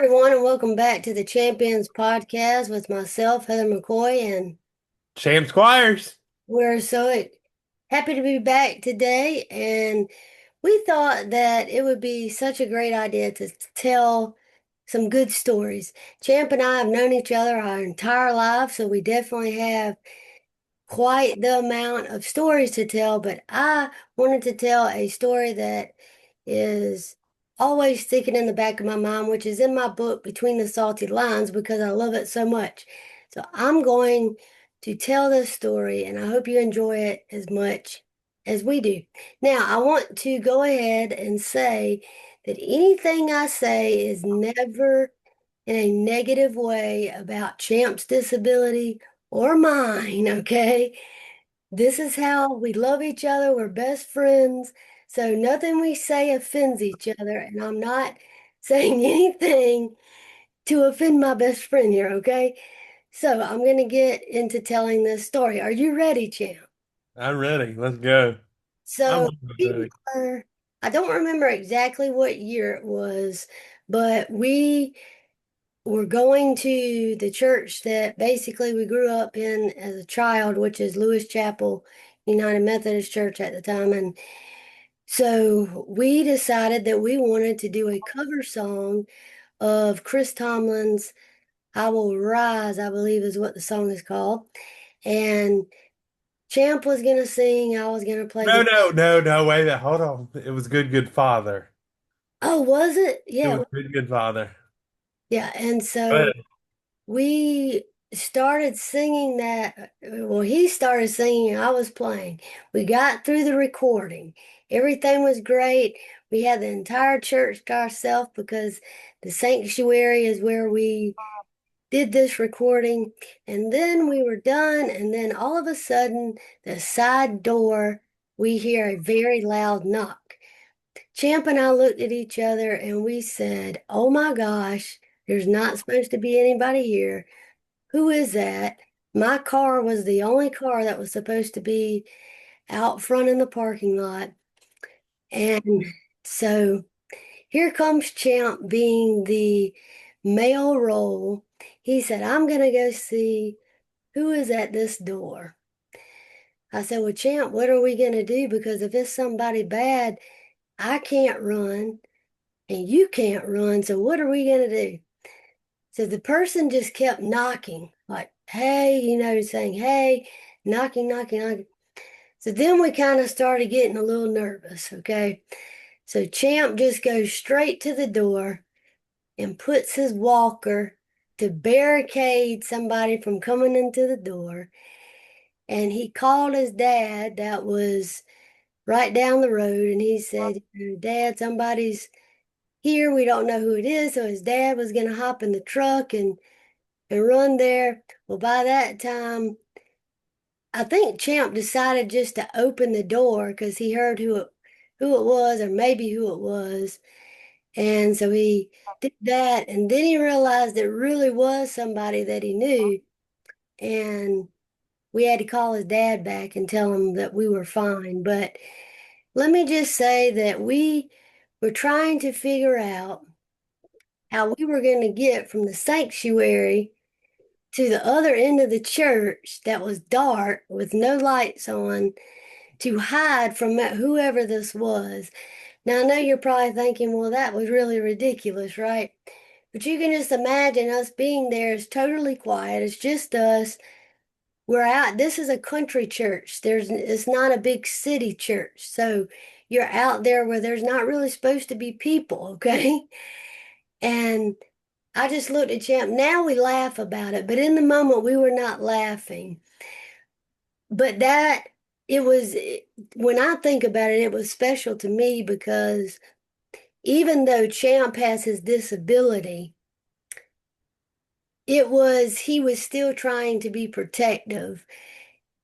Everyone, and welcome back to the Champions Podcast with myself, Heather McCoy, and Sham Squires. we're happy to be back today. And we thought that it would be such a great idea to tell some good stories. Champ and I have known each other our entire life, so we definitely have quite the amount of stories to tell, but I wanted to tell a story that is always sticking in the back of my mind, which is in my book, Between the Salty Lines, because I love it so much. So I'm going to tell this story, and I hope you enjoy it as much as we do. Now, I want to go ahead and say that anything I say is never in a negative way about Champ's disability or mine, okay? This is how we love each other. We're best friends. So nothing we say offends each other. And I'm not saying anything to offend my best friend here, okay? So I'm going to get into telling this story. Are you ready, Champ? I'm ready. Let's go. I'm So almost we ready. were, I don't remember exactly what year it was, but we were going to the church that basically we grew up in as a child, which is Lewis Chapel United Methodist Church at the time. And so we decided that we wanted to do a cover song of Chris Tomlin's I Will Rise, I believe is what the song is called. And Champ was going to sing, I was going to play No, the. no, no, no. Wait a minute. Hold on. It was Good, Good Father. Oh, was it? It Yeah. was Good, Good Father. Yeah. And so But we started singing that. Well, he started singing, I was playing. We got through the recording. Everything was great. We had the entire church to ourselves because the sanctuary is where we did this recording. And then we were done. And then all of a sudden, the side door, we hear a very loud knock. Champ and I looked at each other and we said, "Oh my gosh, there's not supposed to be anybody here. Who is that?" My car was the only car that was supposed to be out front in the parking lot. And so here comes Champ being the male role. He said, "I'm going to go see who is at this door." I said, "Well, Champ, what are we going to do? Because if it's somebody bad, I can't run and you can't run. So what are we going to do?" So the person just kept knocking, like, "Hey," saying, "Hey," knocking, knocking, knocking. So then we kind of started getting a little nervous, okay? So Champ just goes straight to the door and puts his walker to barricade somebody from coming into the door. And he called his dad, that was right down the road, and he said, "Dad, somebody's here. We don't know who it is." So his dad was going to hop in the truck and run there. Well, by that time, I think Champ decided just to open the door because he heard who it was, or maybe who it was. And so he did that, and then he realized it really was somebody that he knew. And we had to call his dad back and tell him that we were fine. But let me just say that we were trying to figure out how we were going to get from the sanctuary to the other end of the church that was dark with no lights on to hide from whoever this was. Now, I know you're probably thinking, well, that was really ridiculous, right? But you can just imagine us being there. It's totally quiet. It's just us. We're out. This is a country church. It's not a big city church. So you're out there where there's not really supposed to be people, okay? And I just looked at Champ. Now we laugh about it, but in the moment we were not laughing. But it was, when I think about it, it was special to me because even though Champ has his disability, he was still trying to be protective.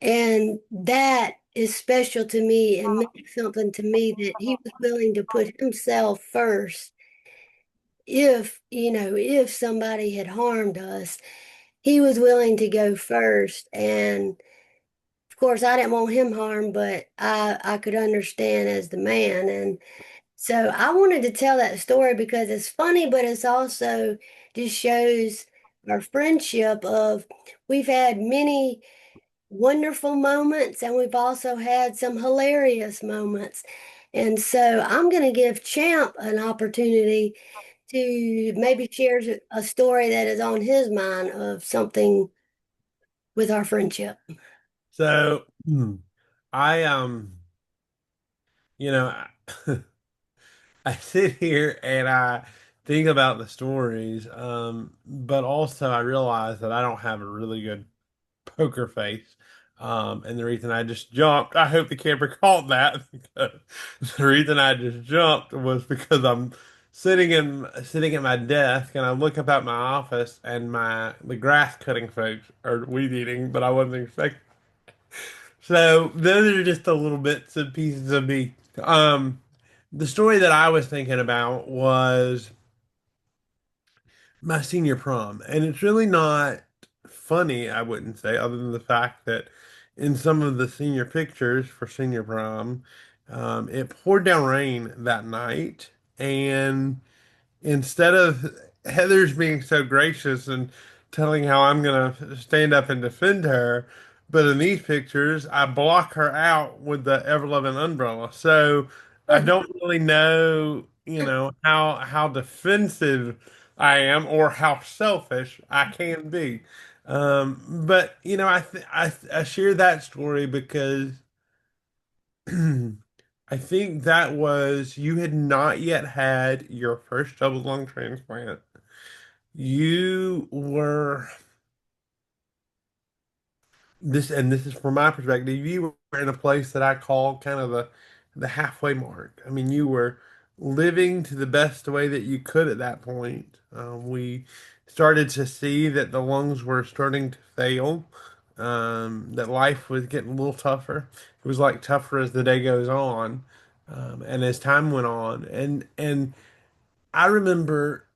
And that is special to me and meant something to me that he was willing to put himself first. If somebody had harmed us, he was willing to go first. And of course, I didn't want him harmed, but I could understand as the man. And So I wanted to tell that story because it's funny, but it's also just shows our friendship of we've had many wonderful moments and we've also had some hilarious moments. And so I'm going to give Champ an opportunity to maybe share a story that is on his mind of something with our friendship. So, I you know, I sit here and I think about the stories, but also I realize that I don't have a really good poker face. And the reason I just jumped, I hope the camera caught that because the reason I just jumped was because I'm sitting at my desk and I look up at my office and the grass cutting folks are weed eating, but I wasn't expecting. So those are just a little bits and pieces of me. The story that I was thinking about was my senior prom, and it's really not funny, I wouldn't say, other than the fact that in some of the senior pictures for senior prom, it poured down rain that night, and instead of Heather's being so gracious and telling how I'm gonna stand up and defend her, but in these pictures, I block her out with the ever-loving umbrella. So I don't really know, how defensive I am or how selfish I can be. But I share that story because I think that was you had not yet had your first double lung transplant. You were this is from my perspective, you were in a place that I call kind of the halfway mark. I mean, you were living to the best way that you could at that point. We started to see that the lungs were starting to fail, that life was getting a little tougher. It was like tougher as the day goes on, and as time went on. And I remember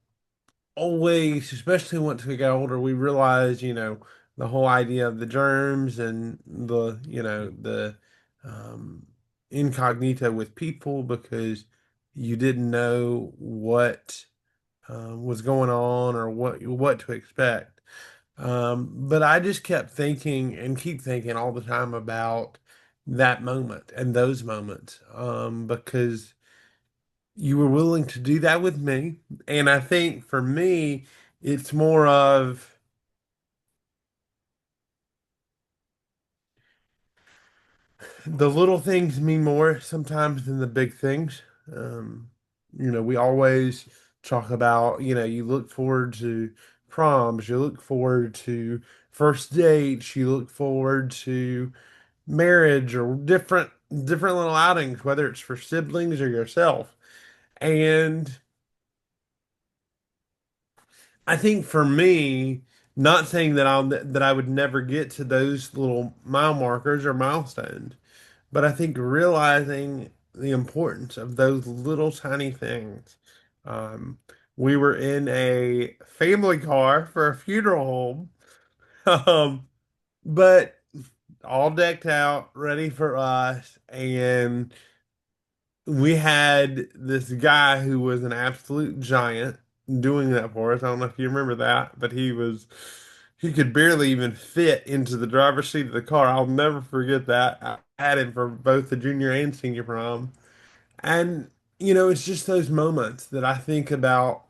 always, especially once we got older, we realized, the whole idea of the germs and the um, incognito with people because you didn't know what was going on or what to expect. But I just kept thinking and keep thinking all the time about that moment and those moments because you were willing to do that with me. And I think for me, it's more of the little things mean more sometimes than the big things. Um, we always talk about, you look forward to proms, you look forward to first dates, you look forward to marriage or different little outings, whether it's for siblings or yourself. And I think for me, not saying that I would never get to those little mile markers or milestones, but I think realizing the importance of those little tiny things. Um, we were in a family car for a funeral home, but all decked out, ready for us, and we had this guy who was an absolute giant doing that for us. I don't know if you remember that, but he could barely even fit into the driver's seat of the car. I'll never forget that. I had him for both the junior and senior prom. And, it's just those moments that I think about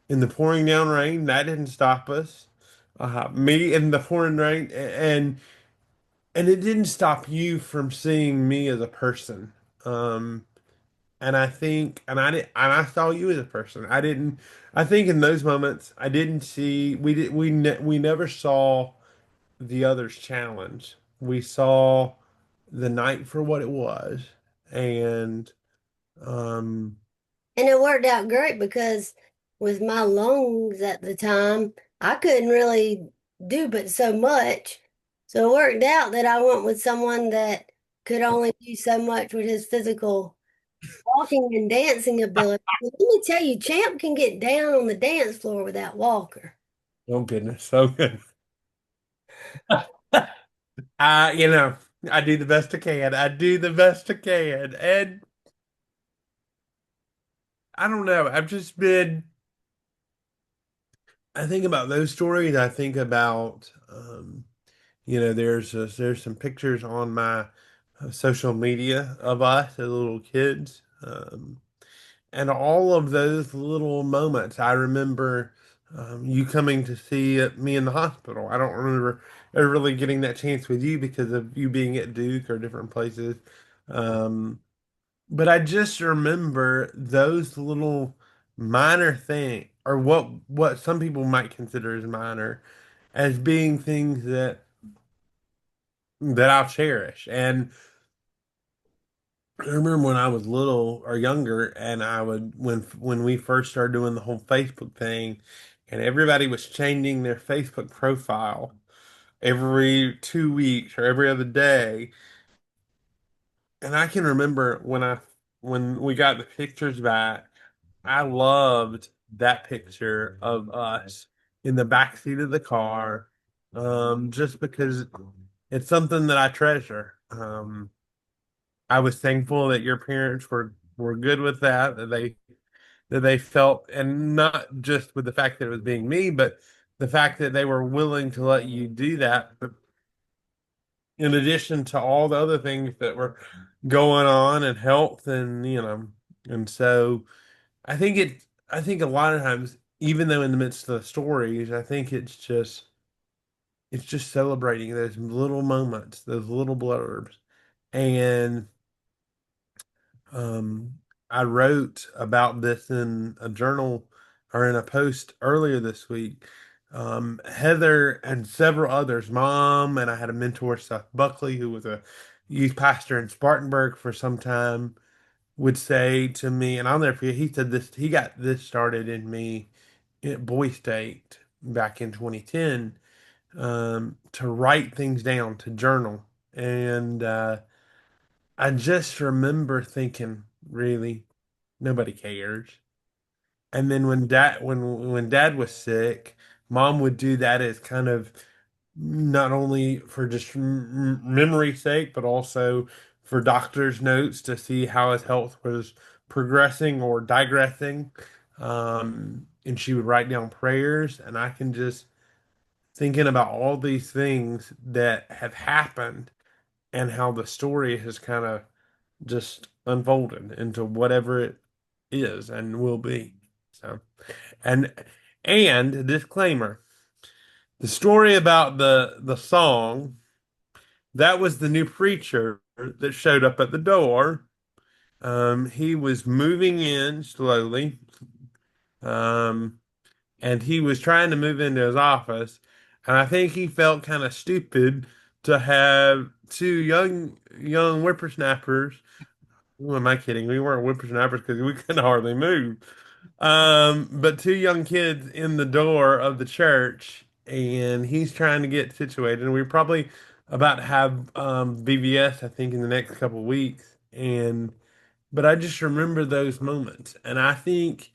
in the pouring down rain. That didn't stop us. Me in the pouring rain, and it didn't stop you from seeing me as a person. Um, and I think, and I saw you as a person. I think in those moments, I didn't see, we never saw the other's challenge. We saw the night for what it was. And, um, And it worked out great because with my lungs at the time, I couldn't really do but so much. So it worked out that I went with someone that could only do so much with his physical walking and dancing ability. But let me tell you, Champ can get down on the dance floor without Walker. oh goodness, so good. You know, I do the best I can. I do the best I can. And I don't know. I've just been, I think about those stories. I think about, there's some pictures on my social media of us as little kids. And all of those little moments. I remember you coming to see me in the hospital. I don't remember ever really getting that chance with you because of you being at Duke or different places. Um, but I just remember those little minor things, or what some people might consider as minor, as being things that I'll cherish. And I remember when I was little or younger, and I would when we first started doing the whole Facebook thing, and everybody was changing their Facebook profile every 2 weeks or every other day. And I can remember when we got the pictures back, I loved that picture of us in the back seat of the car, just because it's something that I treasure. I was thankful that your parents were good with that, that they felt, and not just with the fact that it was being me, but the fact that they were willing to let you do that. But in addition to all the other things that were going on and health and so I think a lot of times, even though in the midst of the stories, I think it's just celebrating those little moments, those little blurbs. And Um, I wrote about this in a journal or in a post earlier this week. Heather and several others, Mom, and I had a mentor, Seth Buckley, who was a youth pastor in Spartanburg for some time, would say to me, and I'll never forget, he said this, he got this started in me at Boy State back in 2010, to write things down, to journal. And I just remember thinking, really, nobody cares. And then when dad was sick, mom would do that as kind of not only for just memory's sake, but also for doctor's notes to see how his health was progressing or digressing. And she would write down prayers, and I can just thinking about all these things that have happened and how the story has kind of just unfolded into whatever it is and will be. So, and disclaimer, the story about the song, that was the new preacher that showed up at the door. He was moving in slowly, um, and he was trying to move into his office, and I think he felt kind of stupid to have two young whippersnappers. Who am I kidding? We weren't whippersnappers because we couldn't hardly move. But two young kids in the door of the church, and he's trying to get situated. And we're probably about to have VBS, I think, in the next couple of weeks. But I just remember those moments, and I think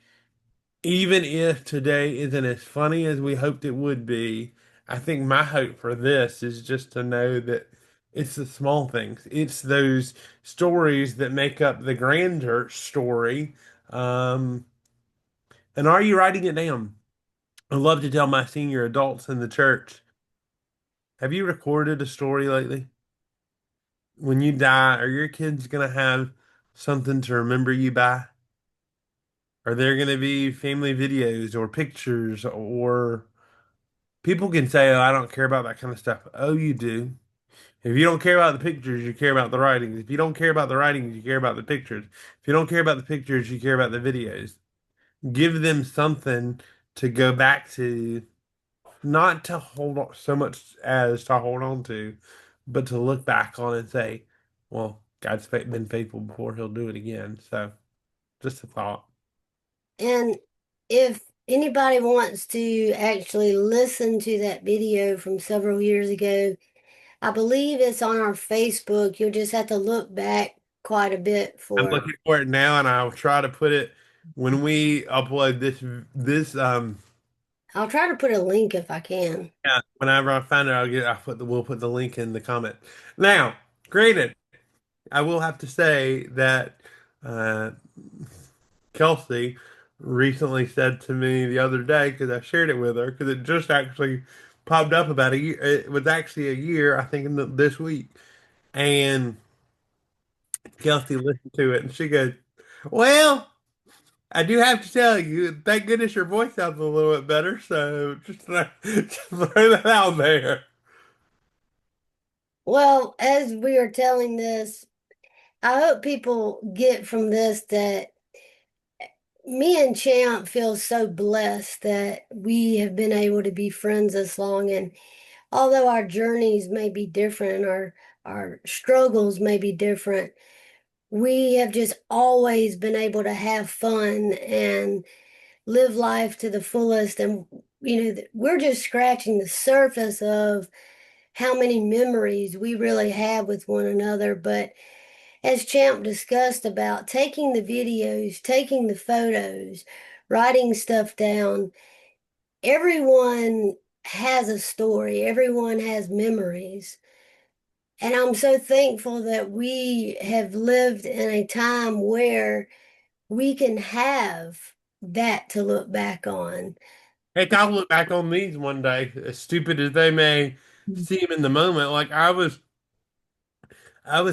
even if today isn't as funny as we hoped it would be, I think my hope for this is just to know that it's the small things. It's those stories that make up the grander story. Um, and are you writing it down? I love to tell my senior adults in the church, have you recorded a story lately? When you die, are your kids going to have something to remember you by? Are there going to be family videos or pictures, or people can say, "Oh, I don't care about that kind of stuff." Oh, you do. If you don't care about the pictures, you care about the writings. If you don't care about the writings, you care about the pictures. If you don't care about the pictures, you care about the videos. Give them something to go back to, not to hold on so much as to hold on to, but to look back on and say, well, been faithful before, he'll do it again. So just a thought. And if anybody wants to actually listen to that video from several years ago, I believe it's on our Facebook. You'll just have to look back quite a bit I'm for it. looking for it now, and I'll try to put it when we upload this. I'll try to put a link if I can. Yeah, whenever I find it, we'll put the link in the comment. Now, granted, I will have to say that uh, Kelsey recently said to me the other day because I shared it with her because it just actually popped up about a year. It was actually a year, I think, this week. And Kelsey listened to it and she goes, "Well, I do have to tell you, thank goodness your voice sounds a little bit better. So just throw that out there." Well, as we are telling this, I hope people get from this that me and Champ feel so blessed that we have been able to be friends this long. And although our journeys may be different, our struggles may be different, we have just always been able to have fun and live life to the fullest. And, we're just scratching the surface of how many memories we really have with one another. But as Champ discussed about taking the videos, taking the photos, writing stuff down, everyone has a story, everyone has memories. And I'm so thankful that we have lived in a time where we can have that to look back on. Heck, I'll look back on these one day, as stupid as they may seem in the moment. Like I was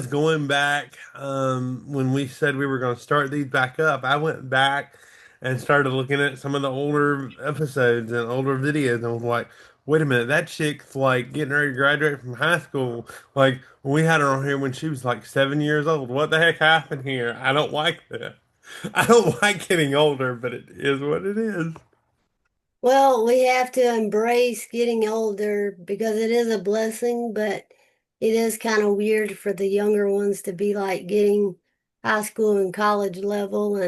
going back when we said we were going to start these back up. I went back and started looking at some of the older episodes and older videos, and was like, "Wait a minute, that chick's like getting ready to graduate from high school. Like we had her on here when she was like 7 years old. What the heck happened here? I don't like this. I don't like getting older, but it is what it is." Well, we have to embrace getting older because it is a blessing, but it is kind of weird for the younger ones to be like getting high school and college level.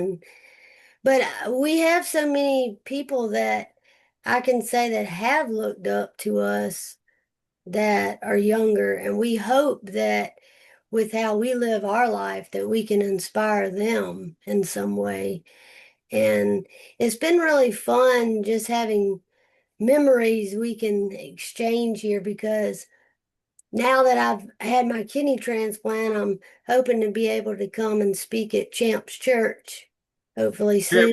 But we have so many people that I can say that have looked up to us that are younger, and we hope that with how we live our life that we can inspire them in some way. And it's been really fun just having memories we can exchange here because now that I've had my kidney transplant, I'm hoping to be able to come and speak at Champ's Church, hopefully Yeah, soon.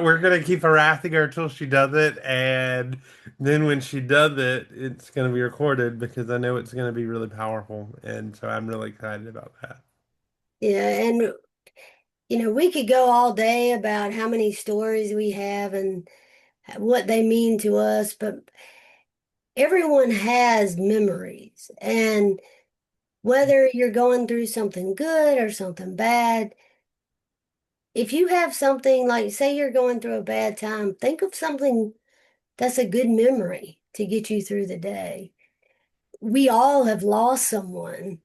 we're gonna keep harassing her until she does it, and then when she does it, it's gonna be recorded because I know it's gonna be really powerful, and so I'm really excited about that. Yeah, and we could go all day about how many stories we have and what they mean to us, but everyone has memories. And whether you're going through something good or something bad, if you have something like, say, you're going through a bad time, think of something that's a good memory to get you through the day. We all have lost someone,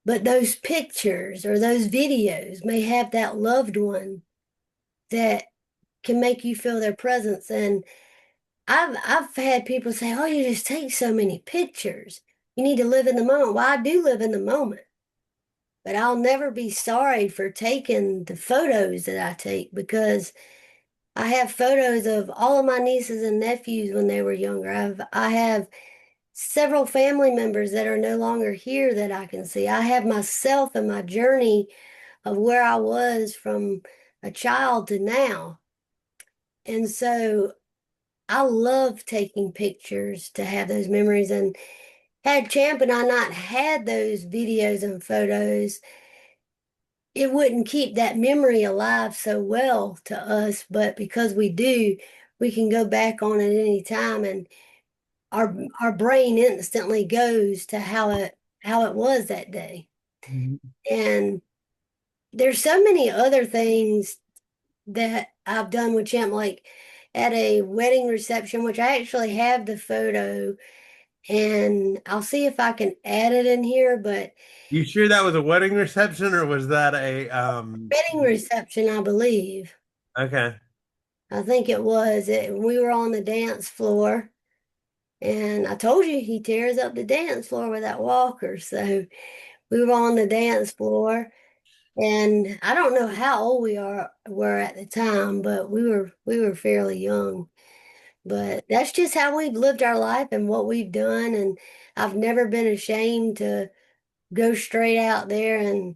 but those pictures or those videos may have that loved one that can make you feel their presence. And I've had people say, "Oh, you just take so many pictures. You need to live in the moment." Well, I do live in the moment, but I'll never be sorry for taking the photos that I take because I have photos of all of my nieces and nephews when they were younger. I have several family members that are no longer here that I can see. I have myself and my journey of where I was from a child to now. And so I love taking pictures to have those memories. And had Champ and I not had those videos and photos, it wouldn't keep that memory alive so well to us. But because we do, we can go back on it any time, and our brain instantly goes to how it was that day. Mhm. And there's so many other things that I've done with Champ, like at a wedding reception, which I actually have the photo, and I'll see if I can add it in here. But You sure that was a wedding reception or was that a wedding reception, I believe, okay. I think it was. We were on the dance floor, and I told you he tears up the dance floor with that walker. So we were on the dance floor, and I don't know how old were at the time, but we were fairly young. But that's just how we've lived our life and what we've done. And I've never been ashamed to go straight out there and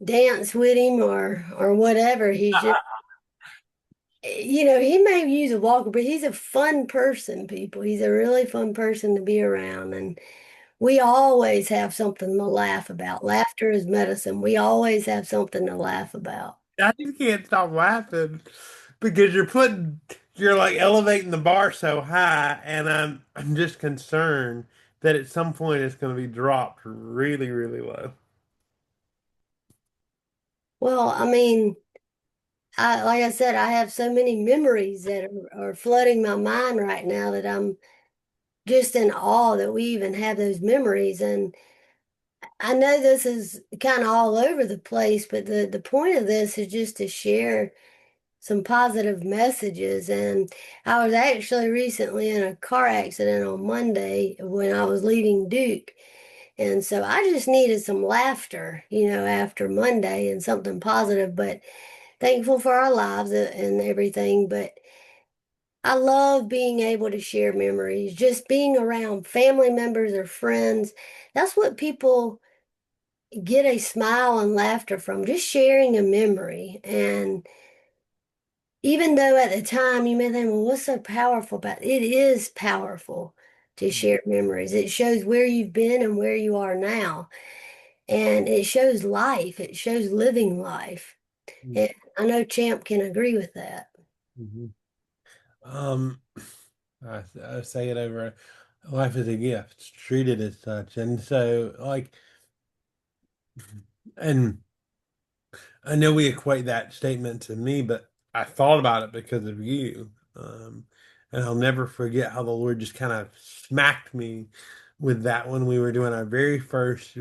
dance with him or whatever. He's just, he may use a walker, but he's a fun person, people. He's a really fun person to be around. And we always have something to laugh about. Laughter is medicine. We always have something to laugh about. I just can't stop laughing because you're like elevating the bar so high, and I'm just concerned that at some point it's going to be dropped really, really low. Well, I mean, like I said, I have so many memories that are flooding my mind right now that I'm just in awe that we even have those memories. And I know this is kind of all over the place, but the point of this is just to share some positive messages. And I was actually recently in a car accident on Monday when I was leaving Duke. And so I just needed some laughter, after Monday and something positive, but thankful for our lives and everything. But I love being able to share memories, just being around family members or friends. That's what people get a smile and laughter from, just sharing a memory. And even though at the time you may think, well, what's so powerful about it? It is powerful to share memories. It shows where you've been and where you are now. And it shows life, it shows living life. And I know Champ can agree with that. Mhm. Um, I say it over. Life is a gift. Treat it as such, and so and I know we equate that statement to me, but I thought about it because of you. And I'll never forget how the Lord just kind of smacked me with that when we were doing our very first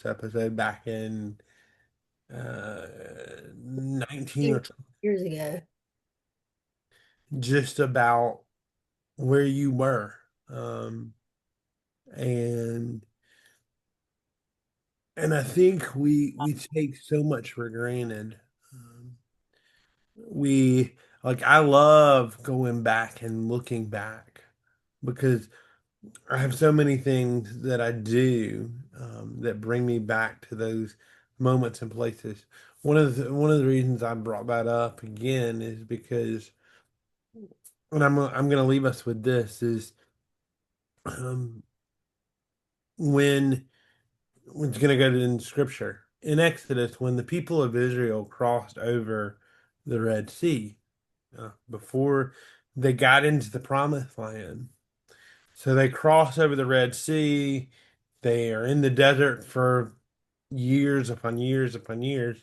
episode back in 19 or 20, Years ago. just about where you were. Um, and and I think we take so much for granted. Um, we I love going back and looking back because I have so many things that I do that bring me back to those moments and places. One of the reasons I brought that up again is because, and I'm going to leave us with this is um, when it's going to go to in Scripture in Exodus when the people of Israel crossed over the Red Sea before they got into the Promised Land. So they cross over the Red Sea. They are in the desert for years upon years upon years.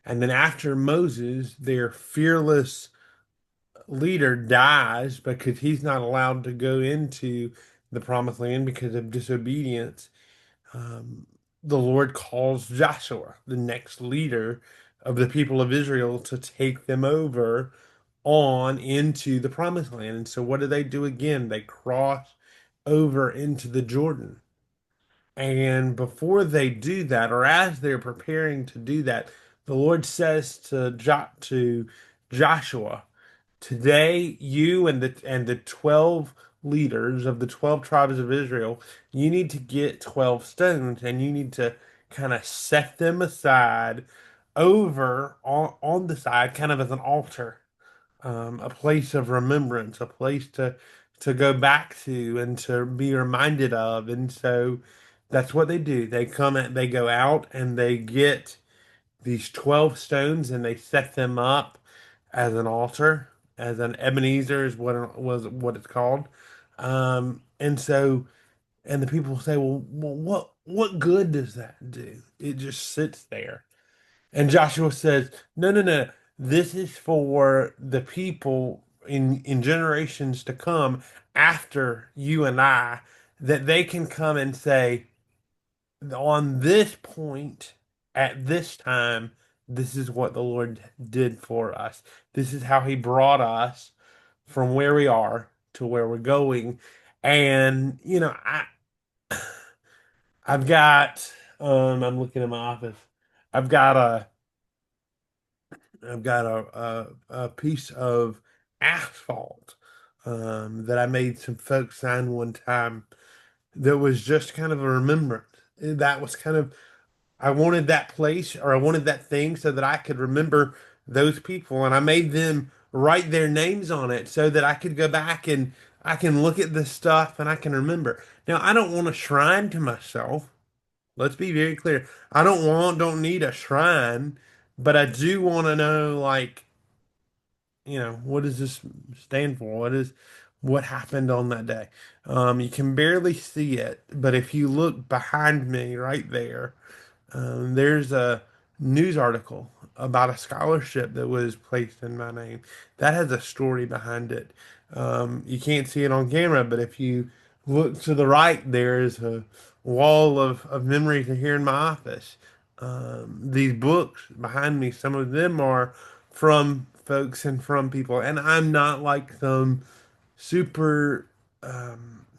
And then after Moses, their fearless leader dies because he's not allowed to go into the promised land because of disobedience. Um, the Lord calls Joshua, the next leader of the people of Israel, to take them over on into the promised land. And so what do they do again? They cross over into the Jordan. And before they do that, or as they're preparing to do that, the Lord says to Joshua, "Today, you and the 12 leaders of the 12 tribes of Israel, you need to get 12 stones and you need to kind of set them aside over on the side, kind of as an altar, a place of remembrance, a place to go back to and to be reminded of." And so that's what they do. They go out and they get these 12 stones and they set them up as an altar, as an Ebenezer is what it's called. And so and the people say, well, what good does that do? It just sits there. And Joshua says, no, no, no. This is for the people in generations to come after you and I, that they can come and say, on this point, at this time, this is what the Lord did for us. This is how He brought us from where we are to where we're going. And, I've got, I'm looking at my office. I've got a, I've got a piece of asphalt that I made some folks sign one time that was just kind of a remembrance. That was kind of I wanted that place or I wanted that thing so that I could remember those people, and I made them write their names on it so that I could go back and I can look at this stuff and I can remember. Now, I don't want a shrine to myself. Let's be very clear. Don't need a shrine, but I do want to know, like, what does this stand for? What happened on that day? You can barely see it, but if you look behind me right there, there's a news article about a scholarship that was placed in my name. That has a story behind it. You can't see it on camera, but if you look to the right, there's a wall of memories here in my office. These books behind me, some of them are from folks and from people, and I'm not like some super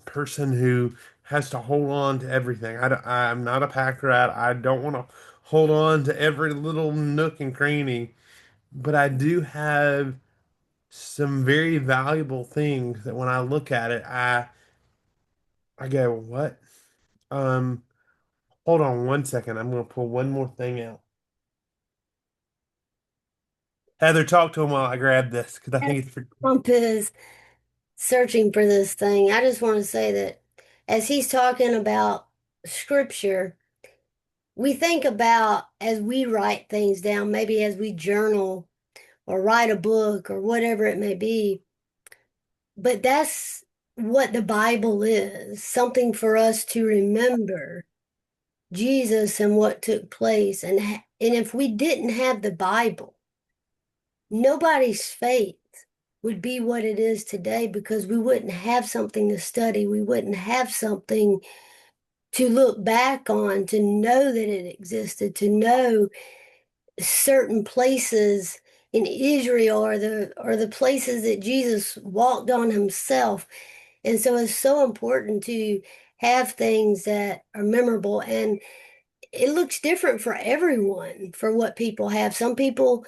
person who has to hold on to everything. I'm not a pack rat. I don't want to hold on to every little nook and cranny, but I do have some very valuable things that when I look at it, I go, what? Um, Hold on one second. I'm gonna pull one more thing out. Heather, talk to him while I grab this because I think it's pretty cool. Trump is searching for this thing. I just want to say that as he's talking about scripture, we think about as we write things down, maybe as we journal or write a book or whatever it may be, but that's what the Bible is, something for us to remember Jesus and what took place. And if we didn't have the Bible, nobody's faith would be what it is today because we wouldn't have something to study. We wouldn't have something to look back on, to know that it existed, to know certain places in Israel or the places that Jesus walked on himself. And so it's so important to have things that are memorable, and it looks different for everyone for what people have. Some people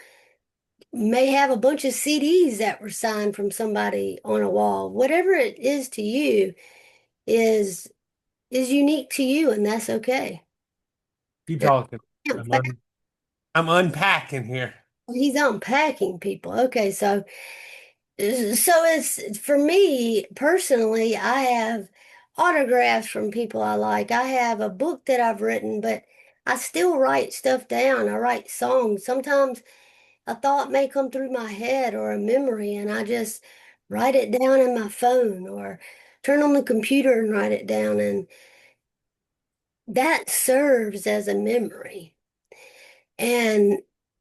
may have a bunch of CDs that were signed from somebody on a wall. Whatever it is to you is is unique to you, and that's okay. Keep And talking. I'm unpacking here. he's unpacking people. Okay, so it's for me personally, I have autographs from people I like. I have a book that I've written, but I still write stuff down. I write songs. Sometimes a thought may come through my head or a memory, and I just write it down in my phone or turn on the computer and write it down. And that serves as a memory. And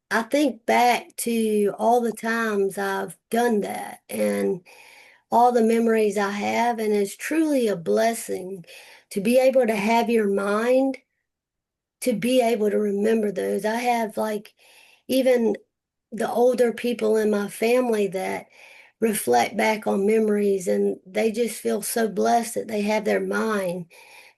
I think back to all the times I've done that and all the memories I have. And it's truly a blessing to be able to have your mind to be able to remember those. I have like even the older people in my family that reflect back on memories and they just feel so blessed that they have their mind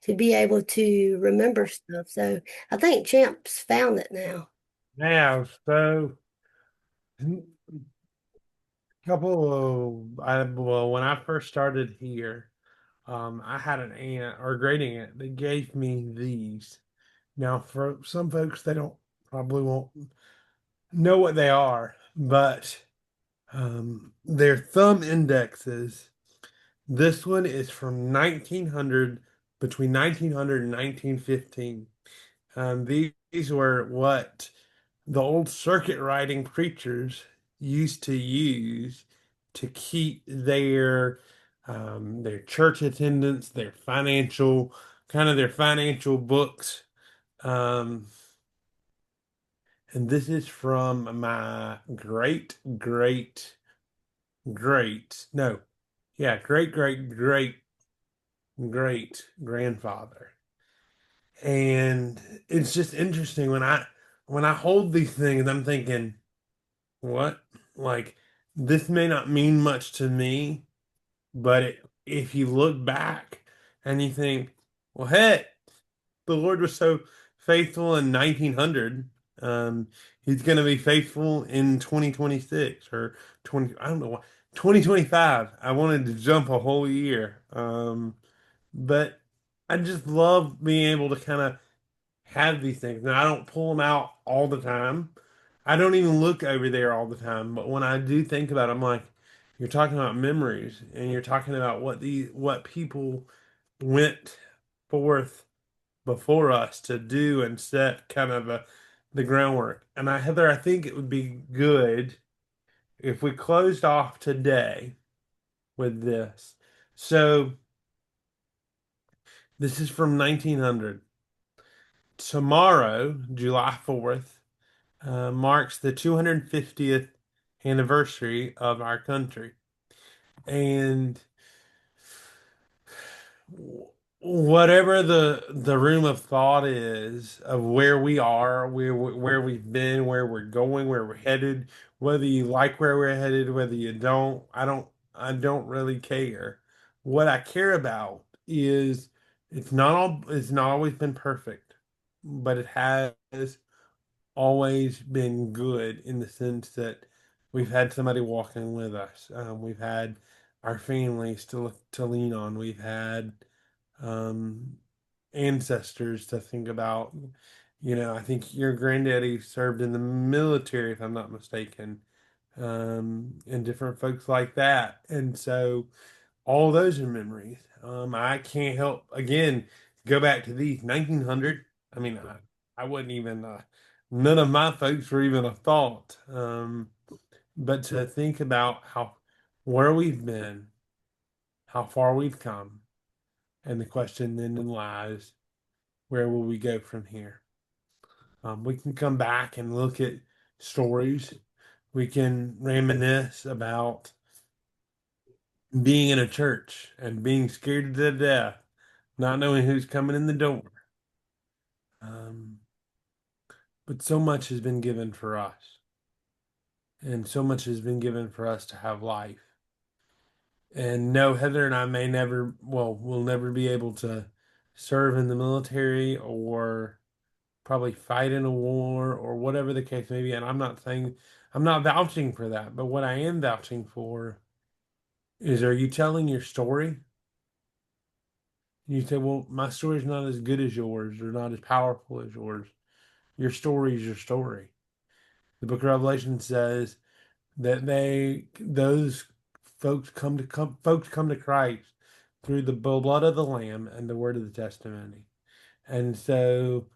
to be able to remember stuff. So I think Champ's found it now. Now, so well, when I first started here, I had an aunt or a great aunt that gave me these. Now, for some folks, they don't probably won't know what they are, but they're thumb indexes. This one is from 1900, between 1900 and 1915. These were what the old circuit riding preachers used to use to keep their church attendance, their financial books. Um, and this is from my great, no, yeah, great grandfather. And it's just interesting when I hold these things, I'm thinking, what? Like, this may not mean much to me, but if you look back and you think, well, hey, the Lord was so faithful in 1900. He's going to be faithful in 2026 or 20, I don't know, 2025. I wanted to jump a whole year. But I just love being able to kind of have these things. Now, I don't pull them out all the time. I don't even look over there all the time. But when I do think about it, I'm like, you're talking about memories and you're talking about what people went forth before us to do and set kind of the groundwork. And Heather, I think it would be good if we closed off today with this. So this is from 1900. Tomorrow, July 4th, marks the 250th anniversary of our country. And whatever the room of thought is of where we are, where we've been, where we're going, where we're headed, whether you like where we're headed, whether you don't, I don't really care. What I care about is it's not always been perfect, but it has always been good in the sense that we've had somebody walking with us. We've had our families to lean on. We've had um, ancestors to think about. You know, I think your granddaddy served in the military, if I'm not mistaken, and different folks like that. And so all those are memories. I can't help again go back to these 1900. I mean, I wouldn't even. None of my folks were even a thought. But to think about how where we've been, how far we've come, and the question then lies, where will we go from here? We can come back and look at stories. We can reminisce about being in a church and being scared to death, not knowing who's coming in the door. Um, but so much has been given for us, and so much has been given for us to have life. And no, Heather and I may never, well, we'll never be able to serve in the military or probably fight in a war or whatever the case may be. And I'm not vouching for that, but what I am vouching for is, are you telling your story? And you say, well, my story's not as good as yours or not as powerful as yours. Your story is your story. The book of Revelation says that those folks come to Christ through the blood of the Lamb and the word of the testimony. And so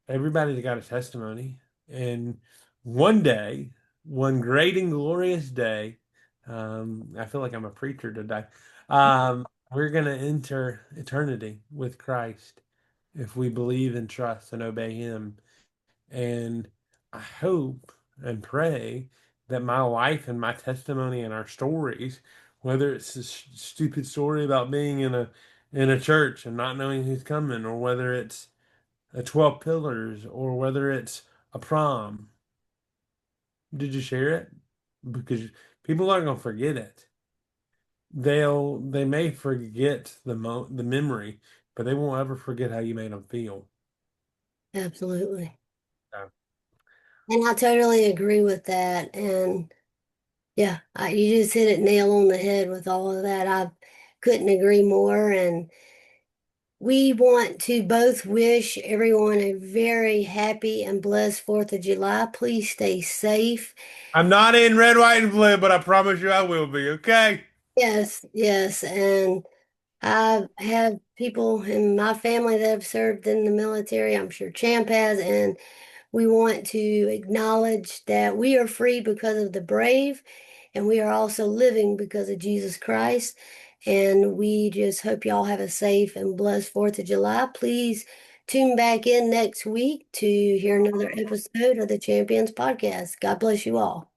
everybody's got a testimony. And one day, one great and glorious day, I feel like I'm a preacher today. We're going to enter eternity with Christ if we believe and trust and obey Him. And I hope and pray that my life and my testimony and our stories, whether it's a stupid story about being in a church and not knowing who's coming, or whether it's a 12 pillars, or whether it's a prom, did you share it? Because people aren't gonna forget it. They may forget the memory, but they won't ever forget how you made them feel. Absolutely. Yeah. And I totally agree with that. And yeah, you just hit it nail on the head with all of that. I couldn't agree more. And we want to both wish everyone a very happy and blessed 4th of July. Please stay safe. I'm not in red, white, and blue, but I promise you I will be, okay? Yes, yes. And I have people in my family that have served in the military. I'm sure Champ has. And we want to acknowledge that we are free because of the brave, and we are also living because of Jesus Christ. And we just hope y'all have a safe and blessed 4th of July. Please tune back in next week to hear another episode of the Champions Podcast. God bless you all.